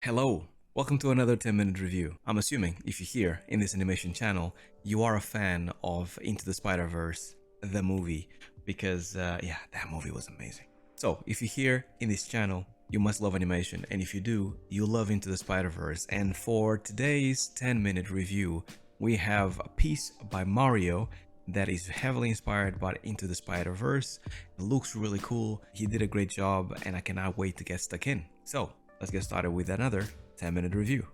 Hello, welcome to another 10-minute review. I'm assuming if you're here in this animation channel, you are a fan of Into the Spider-Verse, the movie, because yeah, that movie was amazing. So if you're here in this channel, you must love animation, and if you do, you love Into the Spider-Verse. And for today's 10-minute review, we have a piece by Mario that is heavily inspired by Into the Spider-Verse. It looks really cool. He did a great job, and I cannot wait to get stuck in. So let's get started with another 10-minute review.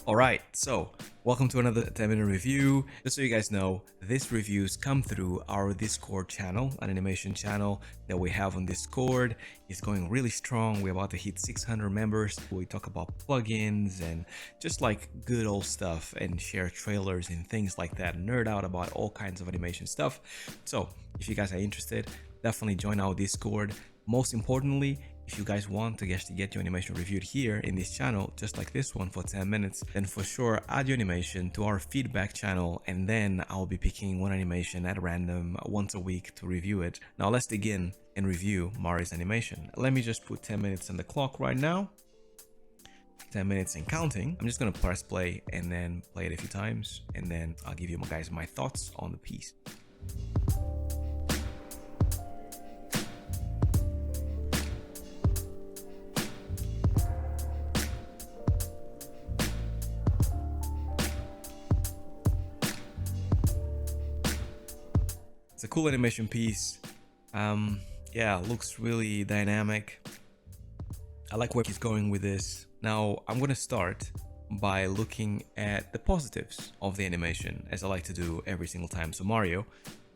Alright, so welcome to another 10-minute review. Just so you guys know, these reviews come through our Discord channel, an animation channel that we have on Discord. It's going really strong. We're about to hit 600 members. We talk about plugins and just like good old stuff and share trailers and things like that. Nerd out about all kinds of animation stuff. So if you guys are interested, definitely join our Discord. Most importantly, if you guys want to actually get your animation reviewed here in this channel, just like this one for 10 minutes, then for sure add your animation to our feedback channel, and then I'll be picking one animation at random once a week to review it. Now let's dig in and review Mario's animation. Let me just put 10 minutes on the clock right now. 10 minutes and counting. I'm just gonna press play and then play it a few times, and then I'll give you guys my thoughts on the piece. It's a cool animation piece. Yeah, looks really dynamic. I like where he's going with this. Now, I'm gonna start by looking at the positives of the animation, as I like to do every single time. So Mario,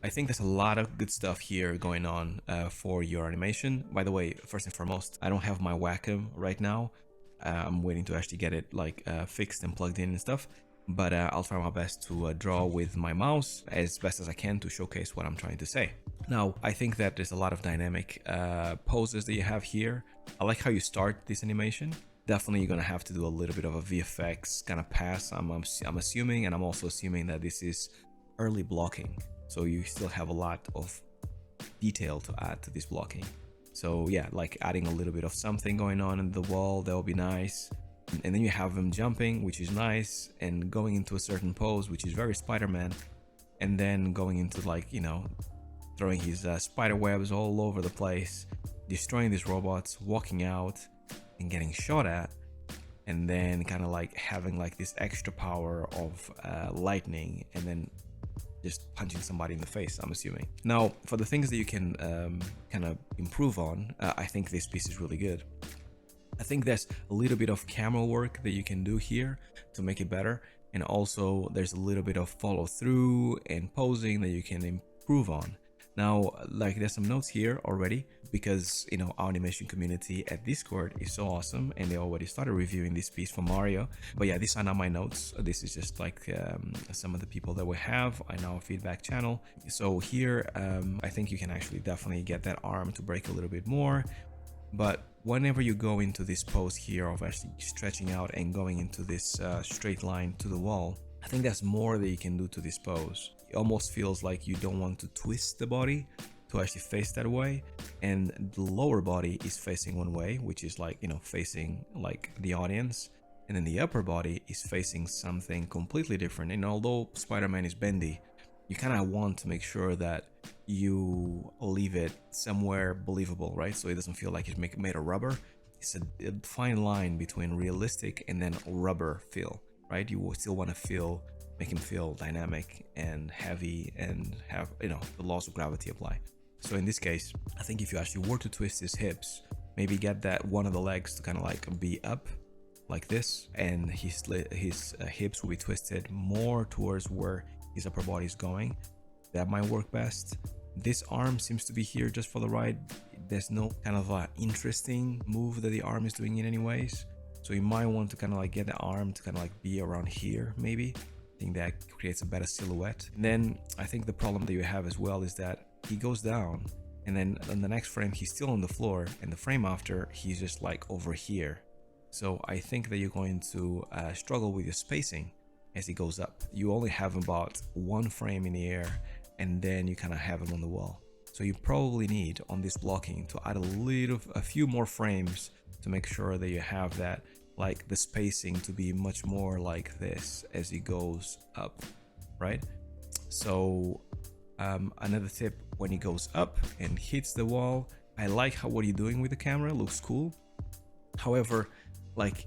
I think there's a lot of good stuff here going on for your animation. By the way, first and foremost, I don't have my Wacom right now. I'm waiting to actually get it like fixed and plugged in and stuff. But I'll try my best to draw with my mouse as best as I can to showcase what I'm trying to say. Now, I think that there's a lot of dynamic poses that you have here. I like how you start this animation. Definitely you're gonna have to do a little bit of a VFX kind of pass, I'm assuming, and I'm also assuming that this is early blocking. So you still have a lot of detail to add to this blocking. So yeah, like adding a little bit of something going on in the wall, that would be nice. And then you have him jumping, which is nice, and going into a certain pose, which is very Spider-Man, and then going into, like, you know, throwing his spider webs all over the place, destroying these robots, walking out and getting shot at, and then kind of like having like this extra power of lightning, and then just punching somebody in the face, I'm assuming. Now, for the things that you can kind of improve on, I think this piece is really good. I think there's a little bit of camera work that you can do here to make it better, and also there's a little bit of follow through and posing that you can improve on. Now, like, there's some notes here already, because, you know, our animation community at Discord is so awesome, and they already started reviewing this piece for Mario. But yeah, these are not my notes. This is just like some of the people that we have in our feedback channel. So here, I think you can actually definitely get that arm to break a little bit more. But whenever you go into this pose here of actually stretching out and going into this straight line to the wall, I think there's more that you can do to this pose. It almost feels like you don't want to twist the body to actually face that way, and the lower body is facing one way, which is like, you know, facing like the audience, and then the upper body is facing something completely different. And although Spider-Man is bendy, you kind of want to make sure that you leave it somewhere believable, right? So it doesn't feel like it's made of rubber. It's a fine line between realistic and then rubber feel, right? You will still want to make him feel dynamic and heavy and have, you know, the laws of gravity apply. So in this case, I think if you actually were to twist his hips, maybe get that one of the legs to kind of like be up like this, and his hips will be twisted more towards where his upper body is going. That might work best. This arm seems to be here just for the ride. There's no kind of interesting move that the arm is doing in any ways. So you might want to kind of like get the arm to kind of like be around here, maybe. I think that creates a better silhouette. And then I think the problem that you have as well is that he goes down, and then in the next frame he's still on the floor, and the frame after he's just like over here. So I think that you're going to struggle with your spacing as he goes up. You only have about one frame in the air, and then you kind of have him on the wall. So you probably need on this blocking to add a few more frames to make sure that you have that, like the spacing to be much more like this as it goes up, right? So another tip, when it goes up and hits the wall, I like how what you're doing with the camera, it looks cool. However, like,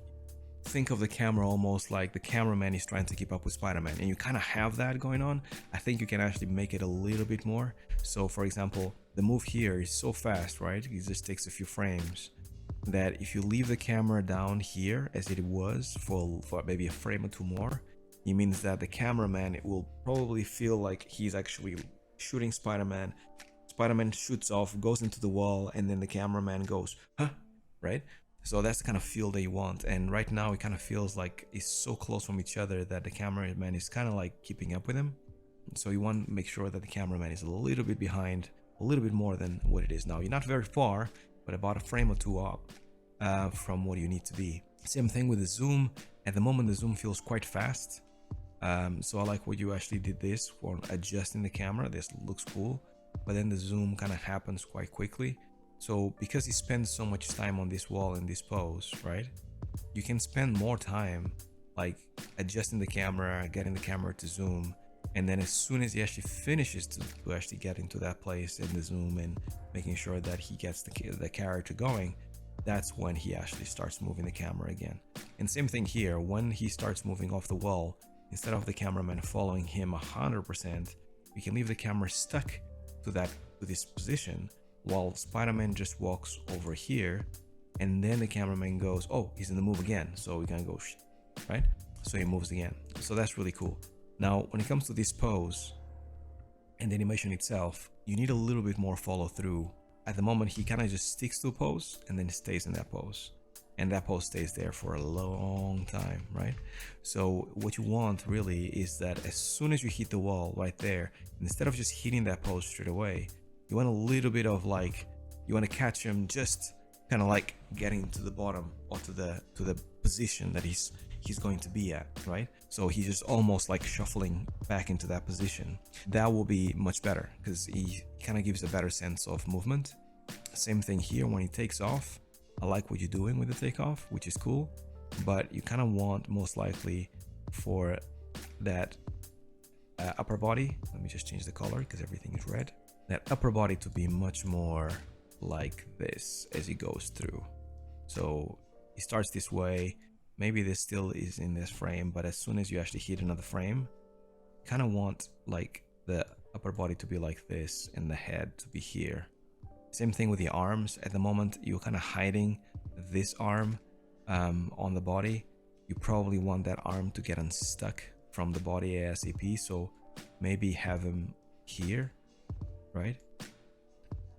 think of the camera almost like the cameraman is trying to keep up with Spider-Man, and you kind of have that going on. I think you can actually make it a little bit more. So for example, the move here is so fast, right? It just takes a few frames, that if you leave the camera down here as it was for maybe a frame or two more, it means that the cameraman, it will probably feel like he's actually shooting Spider-Man. Spider-Man shoots off, goes into the wall, and then the cameraman goes, huh, right? So that's the kind of feel that you want. And right now it kind of feels like it's so close from each other that the cameraman is kind of like keeping up with him. So you want to make sure that the cameraman is a little bit behind, a little bit more than what it is now. You're not very far, but about a frame or two up from what you need to be. Same thing with the zoom. At the moment, the zoom feels quite fast. So I like what you actually did this for adjusting the camera. This looks cool, but then the zoom kind of happens quite quickly. So because he spends so much time on this wall in this pose, right? You can spend more time like adjusting the camera, getting the camera to zoom, and then as soon as he actually finishes to actually get into that place in the zoom and making sure that he gets the character going, that's when he actually starts moving the camera again. And same thing here, when he starts moving off the wall, instead of the cameraman following him 100%, you can leave the camera stuck to this position, while Spider-Man just walks over here, and then the cameraman goes, oh, he's in the move again, so we can go, right? So he moves again. So that's really cool. Now, when it comes to this pose and the animation itself, you need a little bit more follow through. At the moment, he kind of just sticks to a pose and then stays in that pose. And that pose stays there for a long time, right? So what you want really is that as soon as you hit the wall right there, instead of just hitting that pose straight away, you want a little bit of like, you want to catch him just kind of like getting to the bottom or to the position that he's going to be at, right? So he's just almost like shuffling back into that position. That will be much better because he kind of gives a better sense of movement. Same thing here when he takes off. I like what you're doing with the takeoff, which is cool, but you kind of want most likely for that upper body. Let me just change the color because everything is red. That upper body to be much more like this as he goes through. So he starts this way, maybe this still is in this frame, but as soon as you actually hit another frame, kind of want like the upper body to be like this and the head to be here. Same thing with the arms. At the moment, you're kind of hiding this arm on the body. You probably want that arm to get unstuck from the body ASAP, so maybe have him here, right?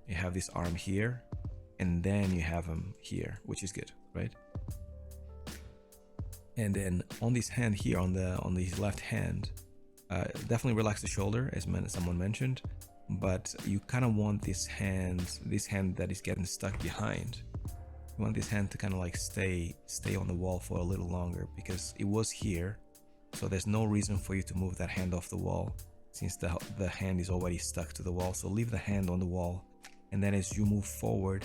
You have this arm here, and then you have him here, which is good, right? And then on this hand here, on this left hand, definitely relax the shoulder, as someone mentioned, but you kind of want this hand that is getting stuck behind. You want this hand to kind of like stay on the wall for a little longer because it was here, so there's no reason for you to move that hand off the wall since the hand is already stuck to the wall. So leave the hand on the wall, and then as you move forward,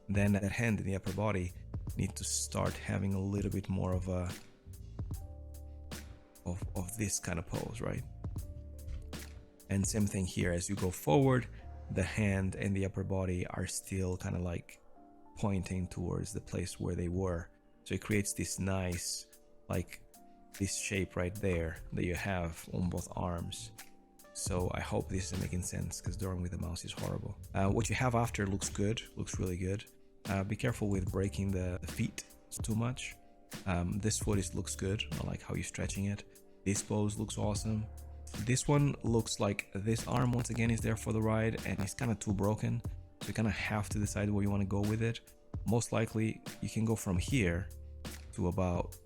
then that hand in the upper body need to start having a little bit more of a of this kind of pose, right? And same thing here, as you go forward, the hand and the upper body are still kind of like pointing towards the place where they were. So it creates this nice, like this shape right there that you have on both arms. So I hope this is making sense because drawing with the mouse is horrible. What you have after looks good, looks really good. Be careful with breaking the feet too much. This foot looks good. I like how you're stretching it. This pose looks awesome. This one looks like this arm once again is there for the ride, and it's kind of too broken. So you kind of have to decide where you want to go with it. Most likely you can go from here to about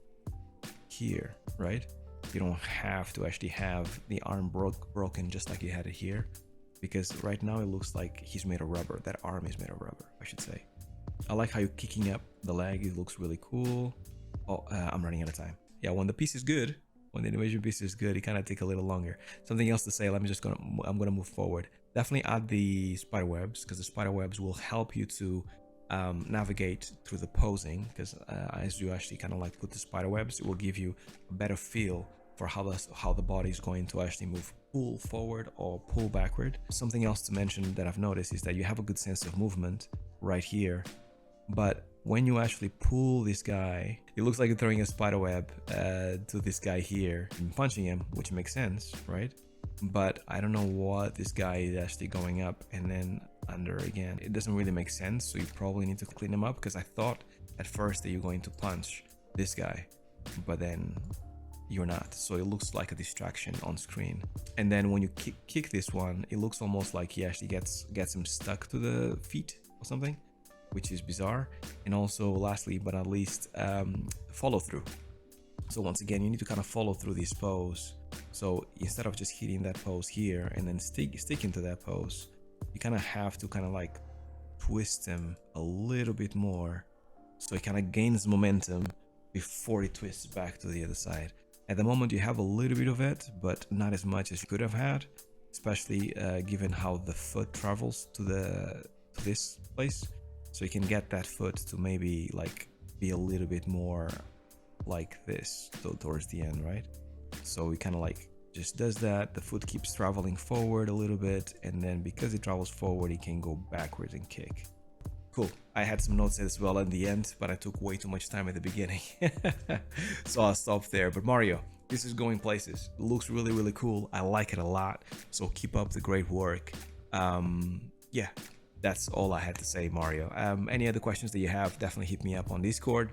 here, right? You don't have to actually have the arm broken just like you had it here, because right now it looks like he's made of rubber. That arm is made of rubber, I should say. I like how you're kicking up the leg. It looks really cool. Oh, I'm running out of time. Yeah, when the piece is good, when the animation piece is good, it kind of take a little longer. Something else to say, I'm gonna move forward. Definitely add the spider webs, because the spider webs will help you to navigate through the posing, because as you actually kind of like put the spider webs, it will give you a better feel for how the body is going to actually move, pull forward or pull backward. Something else to mention that I've noticed is that you have a good sense of movement right here, but when you actually pull this guy, it looks like you're throwing a spider web to this guy here and punching him, which makes sense, right? But I don't know what this guy is actually going up and then under again. It doesn't really make sense, so you probably need to clean him up, because I thought at first that you're going to punch this guy, but then you're not, so it looks like a distraction on screen. And then when you kick this one, it looks almost like he actually gets him stuck to the feet or something, which is bizarre. And also, lastly but not least, follow through. So once again, you need to kind of follow through this pose. So instead of just hitting that pose here and then sticking to that pose, you kind of have to kind of like twist him a little bit more, so it kind of gains momentum before it twists back to the other side. At the moment, you have a little bit of it, but not as much as you could have had, especially given how the foot travels to this place. So you can get that foot to maybe like be a little bit more like this towards the end, right? So it kind of like just does that. The foot keeps traveling forward a little bit, and then because it travels forward, it can go backwards and kick. Cool. I had some notes as well in the end, but I took way too much time at the beginning. So I'll stop there. But Mario, this is going places. It looks really, really cool. I like it a lot. So keep up the great work. Yeah, that's all I had to say, Mario. Any other questions that you have, definitely hit me up on Discord.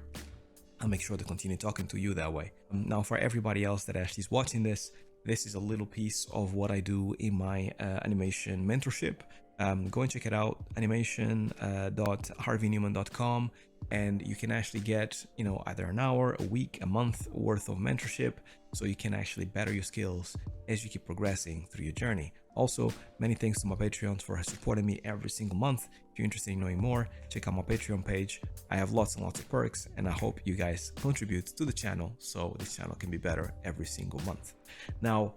I'll make sure to continue talking to you that way. Now, for everybody else that actually is watching this is a little piece of what I do in my animation mentorship. Go and check it out, animation.harveynewman.com, and you can actually get, either an hour, a week, a month worth of mentorship, so you can actually better your skills as you keep progressing through your journey. Also, many thanks to my Patreons for supporting me every single month. If you're interested in knowing more, check out my Patreon page. I have lots and lots of perks, and I hope you guys contribute to the channel so this channel can be better every single month. Now,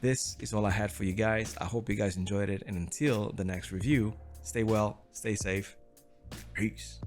this is all I had for you guys. I hope you guys enjoyed it, and until the next review, stay well, stay safe, peace.